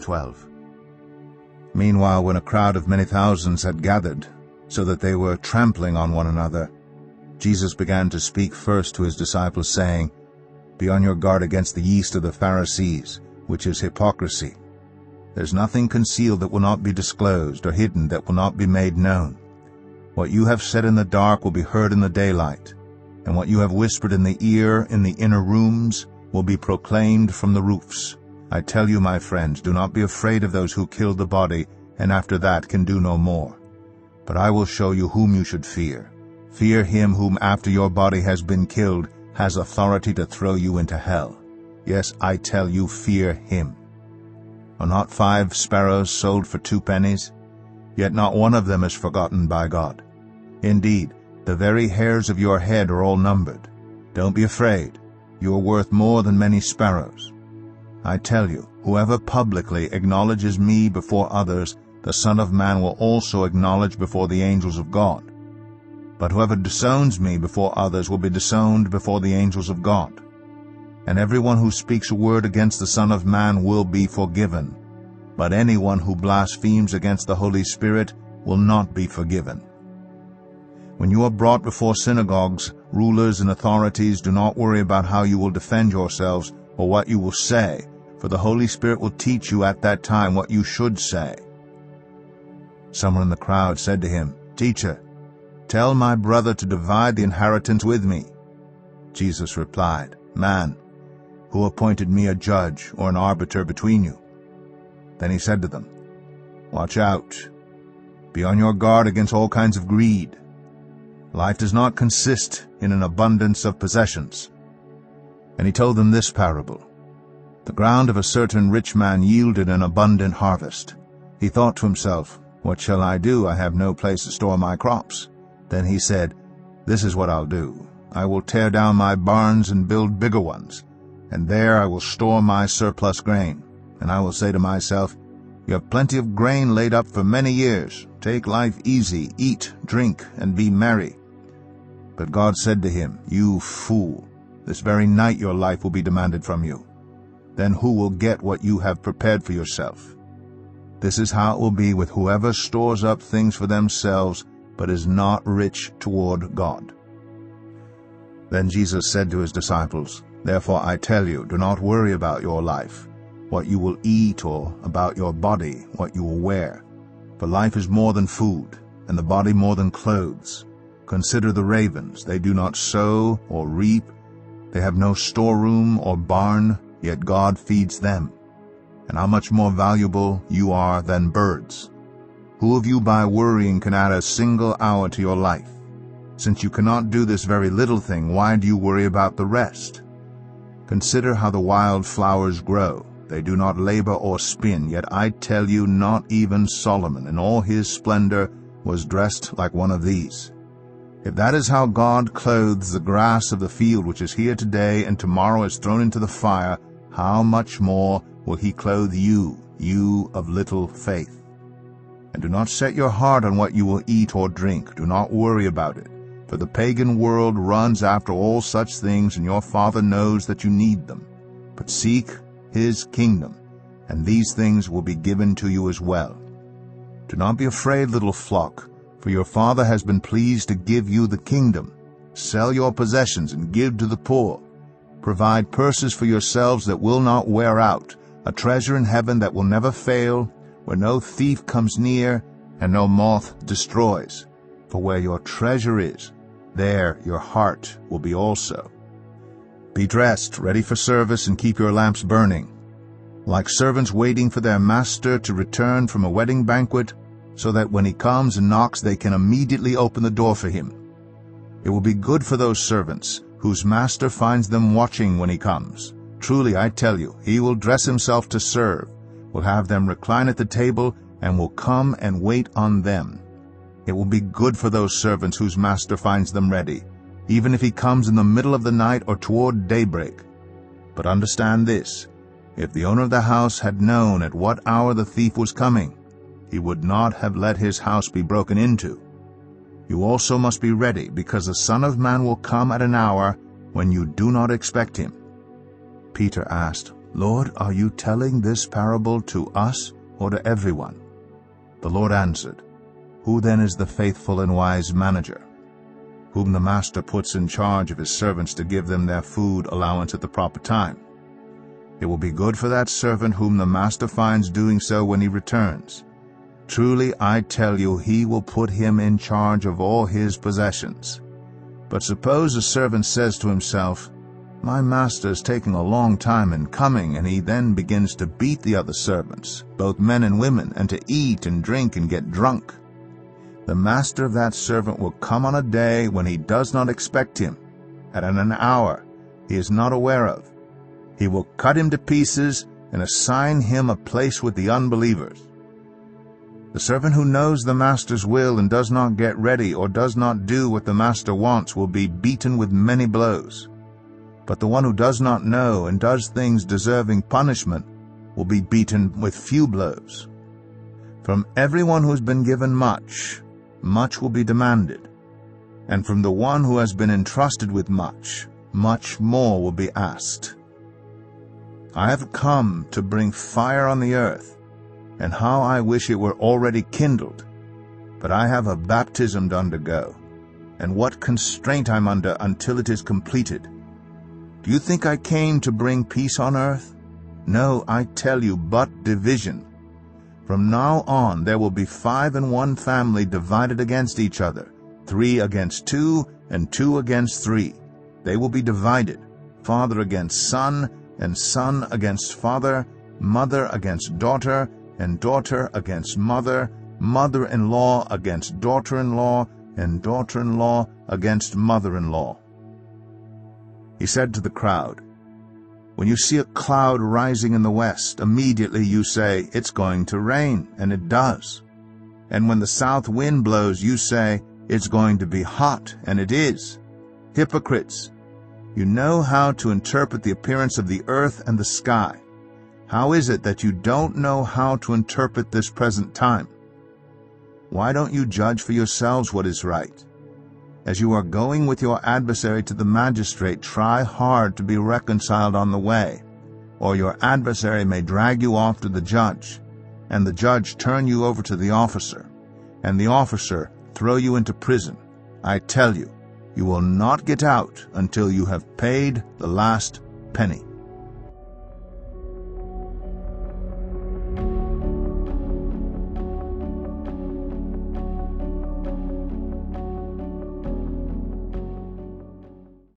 12. Meanwhile, when a crowd of many thousands had gathered, so that they were trampling on one another, Jesus began to speak first to his disciples, saying, "Be on your guard against the yeast of the Pharisees, which is hypocrisy. There's nothing concealed that will not be disclosed, or hidden that will not be made known. What you have said in the dark will be heard in the daylight, and what you have whispered in the ear in the inner rooms will be proclaimed from the roofs. I tell you, my friends, do not be afraid of those who kill the body, and after that can do no more. But I will show you whom you should fear. Fear him whom, after your body has been killed, has authority to throw you into hell. Yes, I tell you, fear him. Are not 5 sparrows sold for 2 pennies? Yet not one of them is forgotten by God. Indeed, the very hairs of your head are all numbered. Don't be afraid. You are worth more than many sparrows. I tell you, whoever publicly acknowledges me before others, the Son of Man will also acknowledge before the angels of God. But whoever disowns me before others will be disowned before the angels of God. And everyone who speaks a word against the Son of Man will be forgiven. But anyone who blasphemes against the Holy Spirit will not be forgiven. When you are brought before synagogues, rulers, and authorities, do not worry about how you will defend yourselves or what you will say, for the Holy Spirit will teach you at that time what you should say." Someone in the crowd said to him, "Teacher, tell my brother to divide the inheritance with me." Jesus replied, "Man, who appointed me a judge or an arbiter between you?" Then he said to them, "Watch out. Be on your guard against all kinds of greed. Life does not consist in an abundance of possessions." And he told them this parable. The ground of a certain rich man yielded an abundant harvest. He thought to himself, "What shall I do? I have no place to store my crops." Then he said, "This is what I'll do. I will tear down my barns and build bigger ones, and there I will store my surplus grain. And I will say to myself, you have plenty of grain laid up for many years. Take life easy, eat, drink, and be merry." But God said to him, "You fool, this very night your life will be demanded from you. Then who will get what you have prepared for yourself? This is how it will be with whoever stores up things for themselves, but is not rich toward God." Then Jesus said to his disciples, "Therefore I tell you, do not worry about your life, what you will eat, or about your body, what you will wear. For life is more than food, and the body more than clothes. Consider the ravens, they do not sow or reap, they have no storeroom or barn, yet God feeds them. And how much more valuable you are than birds. Who of you by worrying can add a single hour to your life? Since you cannot do this very little thing, why do you worry about the rest? Consider how the wild flowers grow. They do not labor or spin, yet I tell you, not even Solomon in all his splendor was dressed like one of these. If that is how God clothes the grass of the field, which is here today and tomorrow is thrown into the fire, how much more will he clothe you, you of little faith? And do not set your heart on what you will eat or drink. Do not worry about it. For the pagan world runs after all such things, and your Father knows that you need them. But seek his kingdom, and these things will be given to you as well. Do not be afraid, little flock, for your Father has been pleased to give you the kingdom. Sell your possessions and give to the poor. Provide purses for yourselves that will not wear out, a treasure in heaven that will never fail, where no thief comes near and no moth destroys. For where your treasure is, there your heart will be also. Be dressed, ready for service, and keep your lamps burning, like servants waiting for their master to return from a wedding banquet, so that when he comes and knocks they can immediately open the door for him. It will be good for those servants whose master finds them watching when he comes. Truly, I tell you, he will dress himself to serve, will have them recline at the table, and will come and wait on them. It will be good for those servants whose master finds them ready, even if he comes in the middle of the night or toward daybreak. But understand this, if the owner of the house had known at what hour the thief was coming, he would not have let his house be broken into. You also must be ready, because the Son of Man will come at an hour when you do not expect him." Peter asked, "Lord, are you telling this parable to us or to everyone?" The Lord answered, "Who then is the faithful and wise manager, whom the master puts in charge of his servants to give them their food allowance at the proper time? It will be good for that servant whom the master finds doing so when he returns. Truly I tell you, he will put him in charge of all his possessions. But suppose a servant says to himself, 'My master is taking a long time in coming,' and he then begins to beat the other servants, both men and women, and to eat and drink and get drunk. The master of that servant will come on a day when he does not expect him, and at an hour he is not aware of. He will cut him to pieces and assign him a place with the unbelievers. The servant who knows the master's will and does not get ready or does not do what the master wants will be beaten with many blows. But the one who does not know and does things deserving punishment will be beaten with few blows. From everyone who has been given much, much will be demanded, and from the one who has been entrusted with much, much more will be asked. I have come to bring fire on the earth, and how I wish it were already kindled. But I have a baptism to undergo, and what constraint I'm under until it is completed. Do you think I came to bring peace on earth? No, I tell you, but division. From now on there will be 5 in one family divided against each other, 3 against 2, and 2 against 3. They will be divided, father against son, and son against father, mother against daughter, and daughter against mother, mother-in-law against daughter-in-law, and daughter-in-law against mother-in-law." He said to the crowd, "When you see a cloud rising in the west, immediately you say, 'It's going to rain,' and it does. And when the south wind blows, you say, 'It's going to be hot,' and it is. Hypocrites! You know how to interpret the appearance of the earth and the sky. How is it that you don't know how to interpret this present time? Why don't you judge for yourselves what is right? As you are going with your adversary to the magistrate, try hard to be reconciled on the way, or your adversary may drag you off to the judge, and the judge turn you over to the officer, and the officer throw you into prison. I tell you, you will not get out until you have paid the last penny."